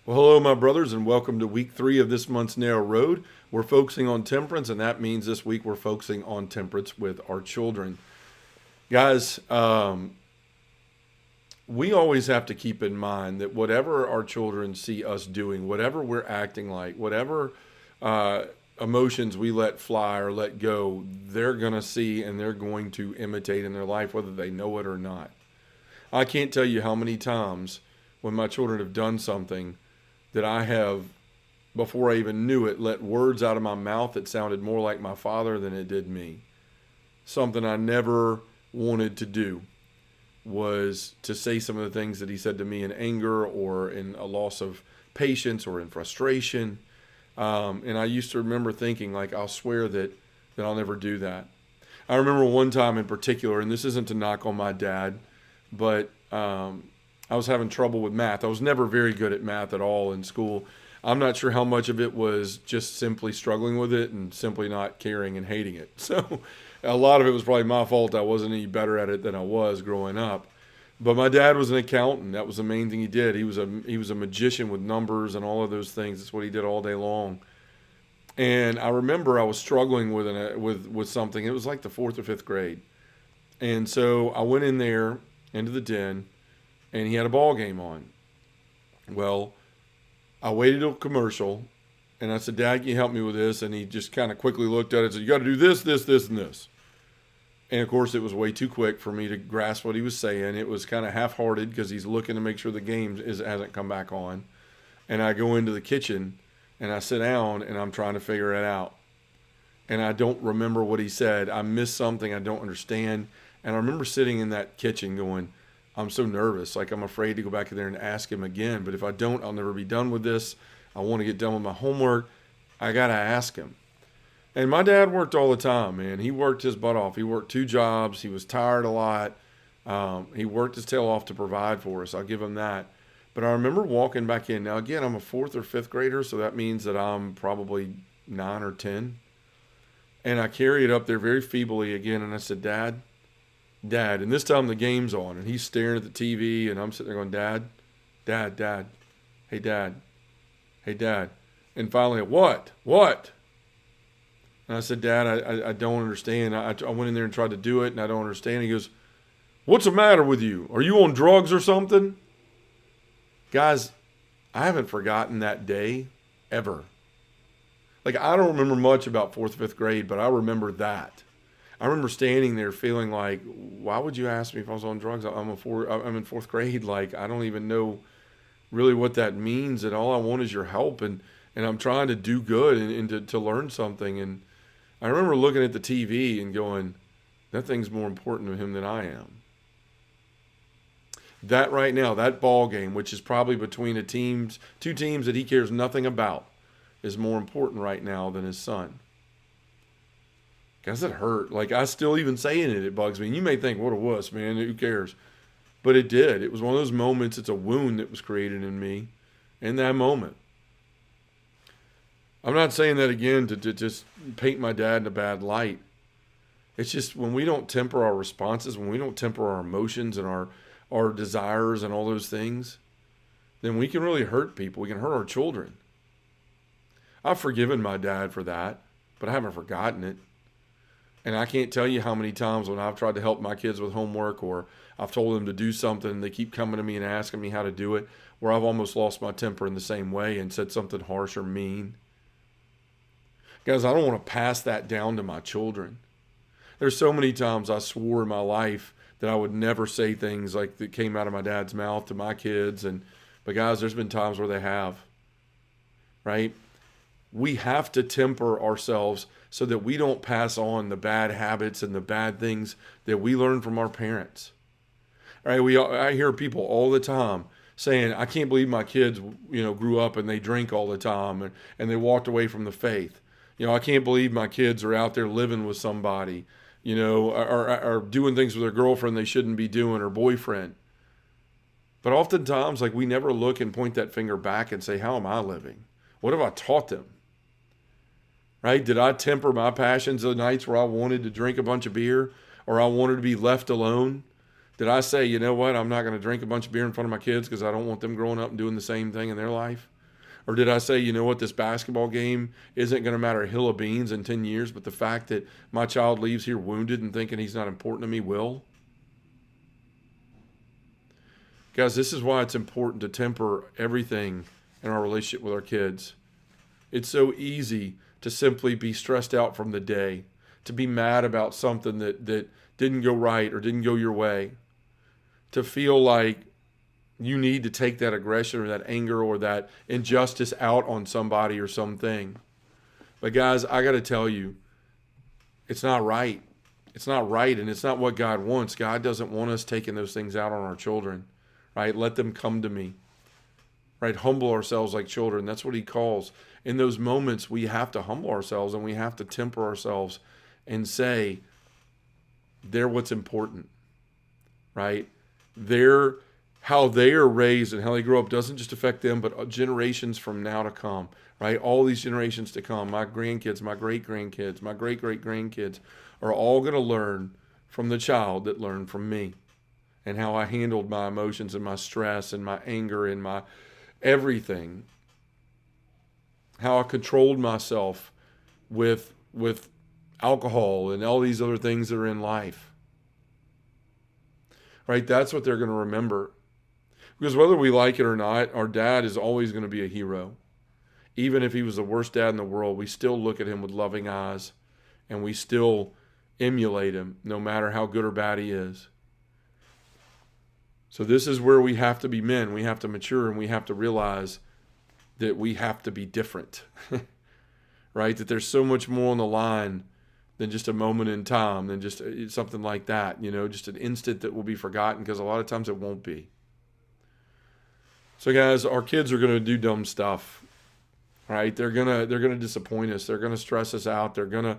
Well, hello, my brothers, and welcome to week 3 of this month's Narrow Road. We're focusing on temperance, and that means this week we're focusing on temperance with our children. Guys, we always have to keep in mind that whatever our children see us doing, whatever we're acting like, whatever uh, emotions we let fly or let go, they're going to see and they're going to imitate in their life, whether they know it or not. I can't tell you how many times when my children have done something that I have, before I even knew it, let words out of my mouth that sounded more like my father than it did me. Something I never wanted to do was to say some of the things that he said to me in anger or in a loss of patience or in frustration. And I used to remember thinking, like, I'll swear that I'll never do that. I remember one time in particular, and this isn't to knock on my dad, but I was having trouble with math. I was never very good at math at all in school. I'm not sure how much of it was just simply struggling with it and simply not caring and hating it. So a lot of it was probably my fault. I wasn't any better at it than I was growing up. But my dad was an accountant. That was the main thing he did. He was a magician with numbers and all of those things. That's what he did all day long. And I remember I was struggling with something. It was like the fourth or fifth grade. And so I went in there into the den, and he had a ball game on. Well, I waited till commercial, and I said, "Dad, can you help me with this?" And he just kind of quickly looked at it and said, "You got to do this, this, this, and this." And of course, it was way too quick for me to grasp what he was saying. It was kind of half-hearted because he's looking to make sure the game hasn't come back on. And I go into the kitchen, and I sit down, and I'm trying to figure it out. And I don't remember what he said. I missed something I don't understand. And I remember sitting in that kitchen going, I'm so nervous. Like, I'm afraid to go back in there and ask him again. But if I don't, I'll never be done with this. I want to get done with my homework. I got to ask him. And my dad worked all the time, man. He worked his butt off. He worked 2 jobs. He was tired a lot. He worked his tail off to provide for us. I'll give him that. But I remember walking back in. Now, again, I'm a fourth or fifth grader, so that means that I'm probably 9 or 10. And I carry it up there very feebly again, and I said, Dad, and this time the game's on, and he's staring at the TV, and I'm sitting there going, Dad, hey, Dad, hey, Dad. And finally, what? And I said, Dad, I don't understand. I went in there and tried to do it, and I don't understand. He goes, what's the matter with you? Are you on drugs or something? Guys, I haven't forgotten that day ever. Like, I don't remember much about fourth, fifth grade, but I remember that. I remember standing there feeling like, why would you ask me if I was on drugs? I'm in fourth grade. Like, I don't even know really what that means. And all I want is your help. And I'm trying to do good and to learn something. And I remember looking at the TV and going, that thing's more important to him than I am. That right now, that ball game, which is probably between 2 teams that he cares nothing about, is more important right now than his son. Guys, it hurt. Like, I still even saying it, it bugs me. And you may think, what a wuss, man. Who cares? But it did. It was one of those moments. It's a wound that was created in me in that moment. I'm not saying that again to just paint my dad in a bad light. It's just when we don't temper our responses, when we don't temper our emotions and our desires and all those things, then we can really hurt people. We can hurt our children. I've forgiven my dad for that, but I haven't forgotten it. And I can't tell you how many times when I've tried to help my kids with homework or I've told them to do something and they keep coming to me and asking me how to do it, where I've almost lost my temper in the same way and said something harsh or mean. Guys, I don't want to pass that down to my children. There's so many times I swore in my life that I would never say things like that came out of my dad's mouth to my kids. But guys, there's been times where they have, right? We have to temper ourselves so that we don't pass on the bad habits and the bad things that we learn from our parents. Right? I hear people all the time saying, I can't believe my kids, grew up and they drink all the time and they walked away from the faith. I can't believe my kids are out there living with somebody, are doing things with their girlfriend they shouldn't be doing or boyfriend. But oftentimes, like, we never look and point that finger back and say, how am I living? What have I taught them? Right? Did I temper my passions the nights where I wanted to drink a bunch of beer or I wanted to be left alone? Did I say, you know what, I'm not going to drink a bunch of beer in front of my kids because I don't want them growing up and doing the same thing in their life? Or did I say, you know what, this basketball game isn't going to matter a hill of beans in 10 years, but the fact that my child leaves here wounded and thinking he's not important to me will? Guys, this is why it's important to temper everything in our relationship with our kids. It's so easy to simply be stressed out from the day, to be mad about something that didn't go right or didn't go your way, to feel like you need to take that aggression or that anger or that injustice out on somebody or something. But guys, I got to tell you, it's not right. It's not right, and it's not what God wants. God doesn't want us taking those things out on our children, right? Let them come to me, right? Humble ourselves like children. That's what he calls. In those moments, we have to humble ourselves and we have to temper ourselves and say, they're what's important, right? How they are raised and how they grow up doesn't just affect them, but generations from now to come, right? All these generations to come, my grandkids, my great-grandkids, my great-great-grandkids are all going to learn from the child that learned from me and how I handled my emotions and my stress and my anger and my everything, how I controlled myself with alcohol and all these other things that are in life, right? That's what they're going to remember. Because whether we like it or not, our dad is always going to be a hero. Even if he was the worst dad in the world, we still look at him with loving eyes and we still emulate him no matter how good or bad he is. So this is where we have to be men. We have to mature and we have to realize that we have to be different, right? That there's so much more on the line than just a moment in time, than just something like that, just an instant that will be forgotten, because a lot of times it won't be. So guys, our kids are going to do dumb stuff, right? They're going to disappoint us. They're going to stress us out. They're going to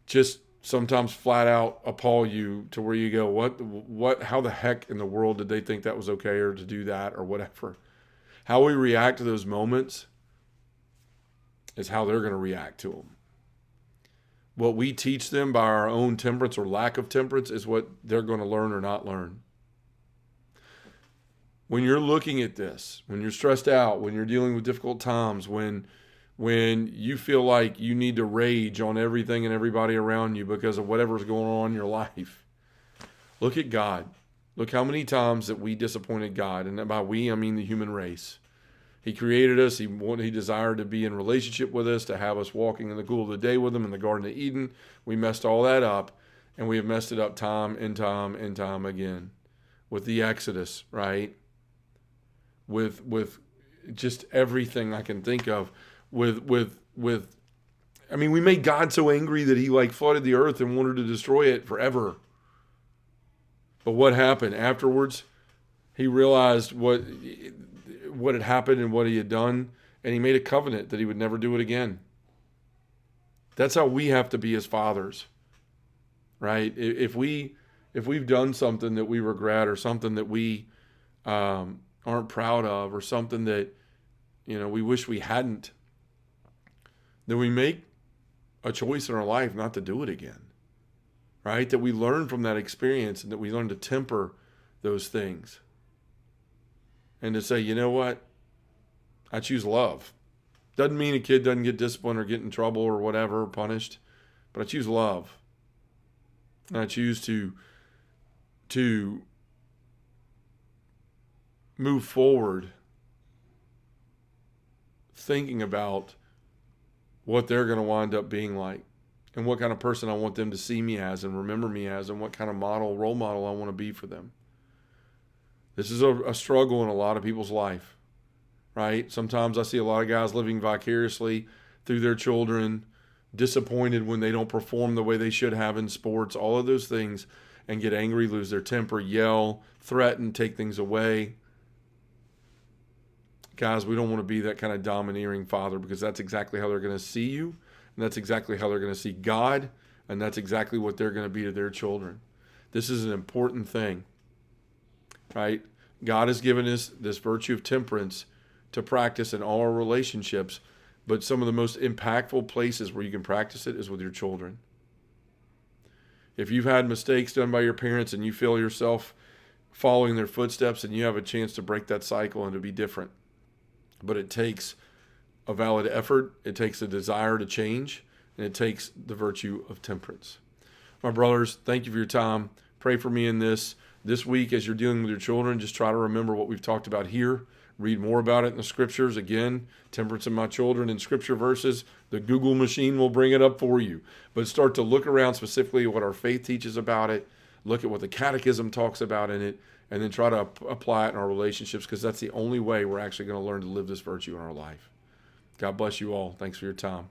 just sometimes flat out appall you to where you go, what, how the heck in the world did they think that was okay, or to do that, or whatever? How we react to those moments is how they're going to react to them. What we teach them by our own temperance or lack of temperance is what they're going to learn or not learn. When you're looking at this, when you're stressed out, when you're dealing with difficult times, when you feel like you need to rage on everything and everybody around you because of whatever's going on in your life, look at God. Look how many times that we disappointed God. And by we, I mean the human race. He created us. He desired to be in relationship with us, to have us walking in the cool of the day with him in the Garden of Eden. We messed all that up, and we have messed it up time and time and time again. With the Exodus, right? With just everything I can think of. We made God so angry that he flooded the earth and wanted to destroy it forever. But what happened afterwards? He realized what had happened and what he had done, and he made a covenant that he would never do it again. That's how we have to be as fathers, right? If we've done something that we regret, or something that we aren't proud of, or something that we wish we hadn't, then we make a choice in our life not to do it again, right? That we learn from that experience, and that we learn to temper those things. And to say, you know what? I choose love. Doesn't mean a kid doesn't get disciplined or get in trouble or whatever, or punished. But I choose love. And I choose to move forward thinking about what they're going to wind up being like, and what kind of person I want them to see me as and remember me as, and what kind of role model I want to be for them. This is a struggle in a lot of people's life, right? Sometimes I see a lot of guys living vicariously through their children, disappointed when they don't perform the way they should have in sports, all of those things, and get angry, lose their temper, yell, threaten, take things away. Guys, we don't want to be that kind of domineering father, because that's exactly how they're going to see you, and that's exactly how they're going to see God, and that's exactly what they're going to be to their children. This is an important thing, right? God has given us this virtue of temperance to practice in all our relationships, but some of the most impactful places where you can practice it is with your children. If you've had mistakes done by your parents and you feel yourself following their footsteps, and you have a chance to break that cycle and to be different. But it takes a valid effort. It takes a desire to change, and it takes the virtue of temperance. My brothers, thank you for your time. Pray for me in this. This week, as you're dealing with your children, just try to remember what we've talked about here. Read more about it in the scriptures. Again, temperance in my children in scripture verses. The Google machine will bring it up for you. But start to look around specifically what our faith teaches about it. Look at what the catechism talks about in it. And then try to apply it in our relationships, because that's the only way we're actually going to learn to live this virtue in our life. God bless you all. Thanks for your time.